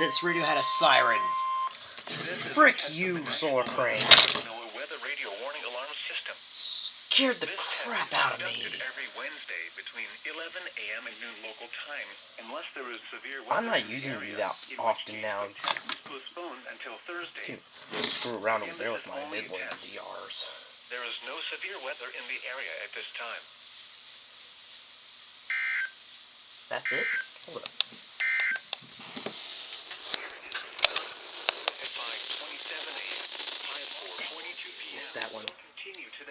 this radio had a siren. Frick you, Solarcrank. Scared the crap out of me. I'm not using you that often now. You can screw around over there with my Midland DRs. There is no severe weather in the area at this time. That's it? Hold up. Dang, missed that one.